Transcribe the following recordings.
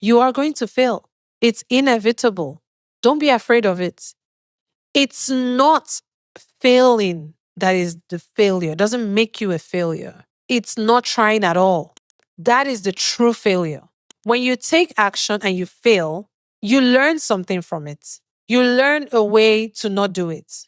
You are going to fail. It's inevitable. Don't be afraid of it. It's not failing that is the failure. It doesn't make you a failure. It's not trying at all. That is the true failure. When you take action and you fail, you learn something from it. You learn a way to not do it.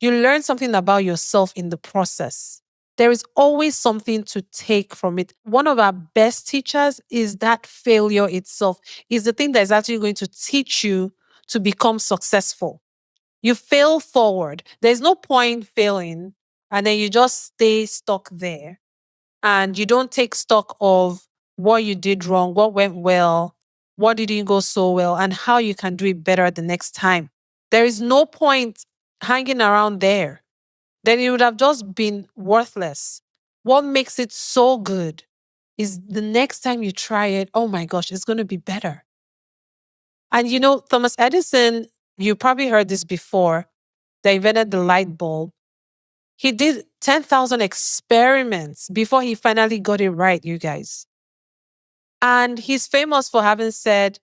You learn something about yourself in the process. There is always something to take from it. One of our best teachers is that failure itself, is the thing that is actually going to teach you to become successful. You fail forward. There's no point failing and then you just stay stuck there and you don't take stock of what you did wrong, what went well, what didn't go so well, and how you can do it better the next time. There is no point hanging around there. Then it would have just been worthless. What makes it so good is the next time you try it, oh my gosh, it's going to be better. And Thomas Edison, you probably heard this before, they invented the light bulb. He did 10,000 experiments before he finally got it right, you guys. And he's famous for having said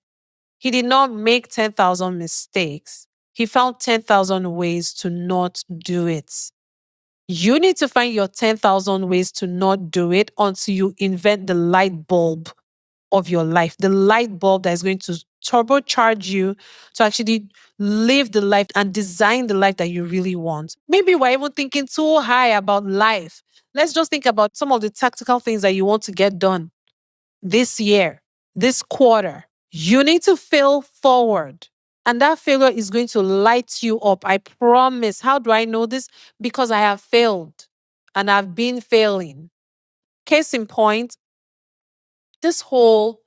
he did not make 10,000 mistakes. He found 10,000 ways to not do it. You need to find your 10,000 ways to not do it until you invent the light bulb of your life, the light bulb that is going to turbocharge you to actually live the life and design the life that you really want. Maybe we're even thinking too high about life. Let's just think about some of the tactical things that you want to get done this year, this quarter. You need to fail forward. And that failure is going to light you up. I promise. How do I know this? Because I have failed and I've been failing. Case in point, this whole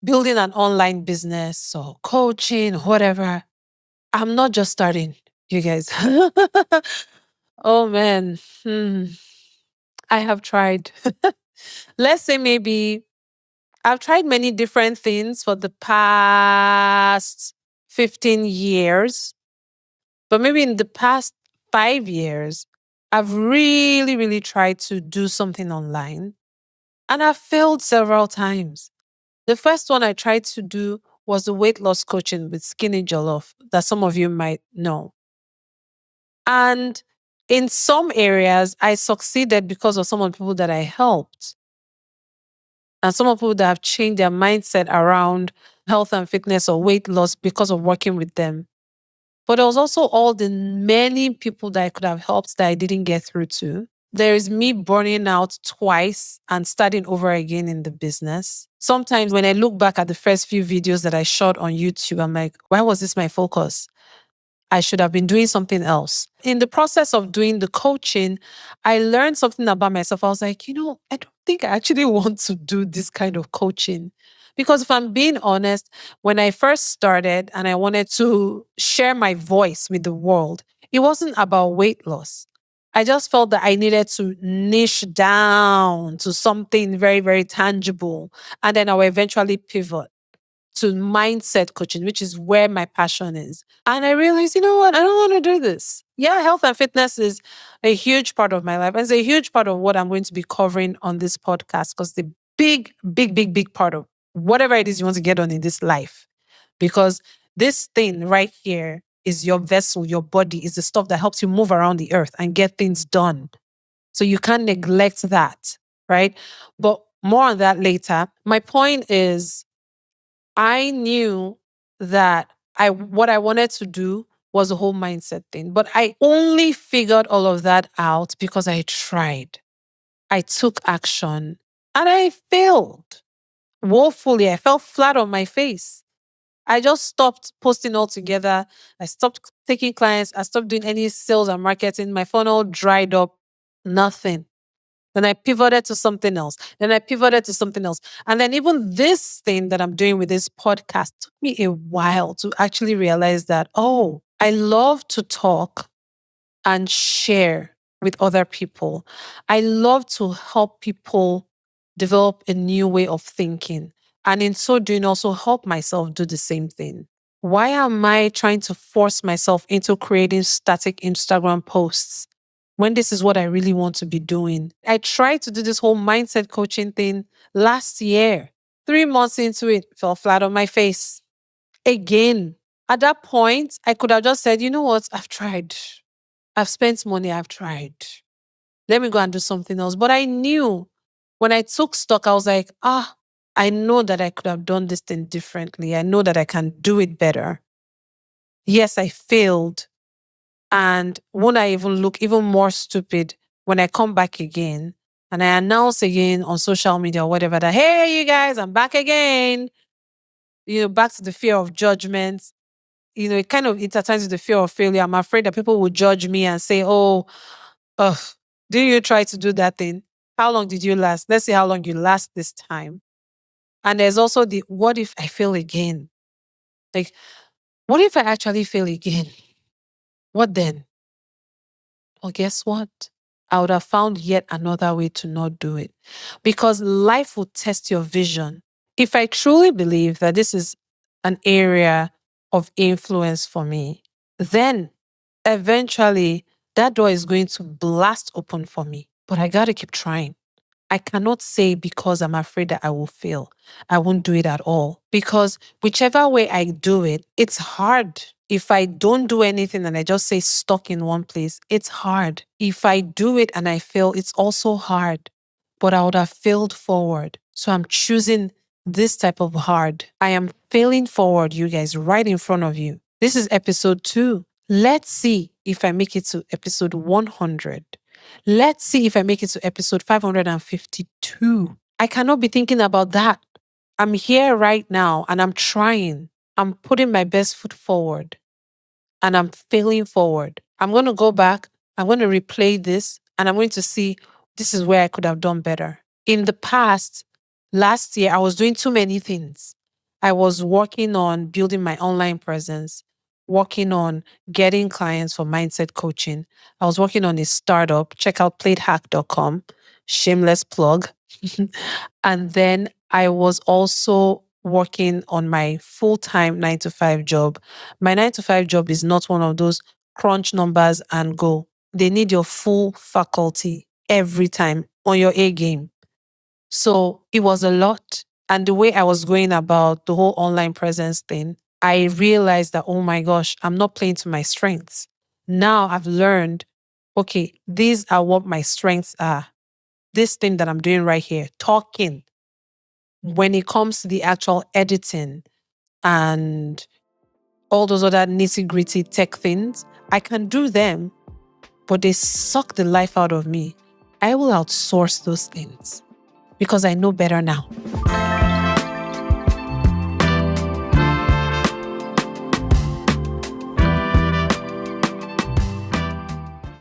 building an online business or coaching, whatever. I'm not just starting, you guys. Oh man. I have tried. Let's say maybe I've tried many different things for the past 15 years, but maybe in the past 5 years, I've really, really tried to do something online and I've failed several times. The first one I tried to do was the weight loss coaching with Skinny Jollof that some of you might know. And in some areas, I succeeded because of some of the people that I helped. And some of the people that have changed their mindset around health and fitness or weight loss because of working with them. But there was also all the many people that I could have helped that I didn't get through to. There is me burning out twice and starting over again in the business. Sometimes when I look back at the first few videos that I shot on YouTube, I'm like, why was this my focus? I should have been doing something else. In the process of doing the coaching, I learned something about myself. I was like, I don't think I actually want to do this kind of coaching. Because if I'm being honest, when I first started and I wanted to share my voice with the world, it wasn't about weight loss. I just felt that I needed to niche down to something very, very tangible. And then I will eventually pivot to mindset coaching, which is where my passion is. And I realized, you know what? I don't want to do this. Yeah, health and fitness is a huge part of my life. And it's a huge part of what I'm going to be covering on this podcast because the big, big, big, big part of whatever it is you want to get on in this life. Because this thing right here is your vessel, your body, is the stuff that helps you move around the earth and get things done. So you can't neglect that, right? But more on that later. My point is, I knew that what I wanted to do was a whole mindset thing, but I only figured all of that out because I tried. I took action and I failed woefully. I fell flat on my face. I just stopped posting altogether. I stopped taking clients. I stopped doing any sales and marketing. My funnel dried up. Nothing. Then I pivoted to something else. Then I pivoted to something else. And then even this thing that I'm doing with this podcast took me a while to actually realize that, oh, I love to talk and share with other people. I love to help people develop a new way of thinking. And in so doing, also help myself do the same thing. Why am I trying to force myself into creating static Instagram posts when this is what I really want to be doing? I tried to do this whole mindset coaching thing last year. 3 months into it, fell flat on my face. Again, at that point, I could have just said, you know what? I've tried. I've spent money. I've tried. Let me go and do something else. But I knew when I took stock, I was like, I know that I could have done this thing differently. I know that I can do it better. Yes, I failed. And won't I even look even more stupid when I come back again and I announce again on social media or whatever that, hey, you guys, I'm back again. Back to the fear of judgment. It kind of intertwines with the fear of failure. I'm afraid that people will judge me and say, oh, ugh, did you try to do that thing? How long did you last? Let's see how long you last this time. And there's also the what if I fail again? Like, what if I actually fail again? What then? Well, guess what? I would have found yet another way to not do it because life will test your vision. If I truly believe that this is an area of influence for me, then eventually that door is going to blast open for me. But I got to keep trying. I cannot say because I'm afraid that I will fail, I won't do it at all. Because whichever way I do it, it's hard. If I don't do anything and I just say stuck in one place, it's hard. If I do it and I fail, it's also hard. But I would have failed forward. So I'm choosing this type of hard. I am failing forward, you guys, right in front of you. This is episode 2. Let's see if I make it to episode 100. Let's see if I make it to episode 552. I cannot be thinking about that. I'm here right now and I'm trying. I'm putting my best foot forward and I'm failing forward. I'm going to go back. I'm going to replay this and I'm going to see this is where I could have done better. In the past, last year, I was doing too many things. I was working on building my online presence, working on getting clients for mindset coaching. I was working on a startup. Check out platehack.com. Shameless plug. And then I was also working on my full-time 9 to 5 job. My 9 to 5 job is not one of those crunch numbers and go. They need your full faculty every time on your A game. So it was a lot. And the way I was going about the whole online presence thing, I realized that, oh my gosh, I'm not playing to my strengths. Now I've learned, okay, these are what my strengths are. This thing that I'm doing right here, talking. When it comes to the actual editing and all those other nitty gritty tech things, I can do them, but they suck the life out of me. I will outsource those things because I know better now.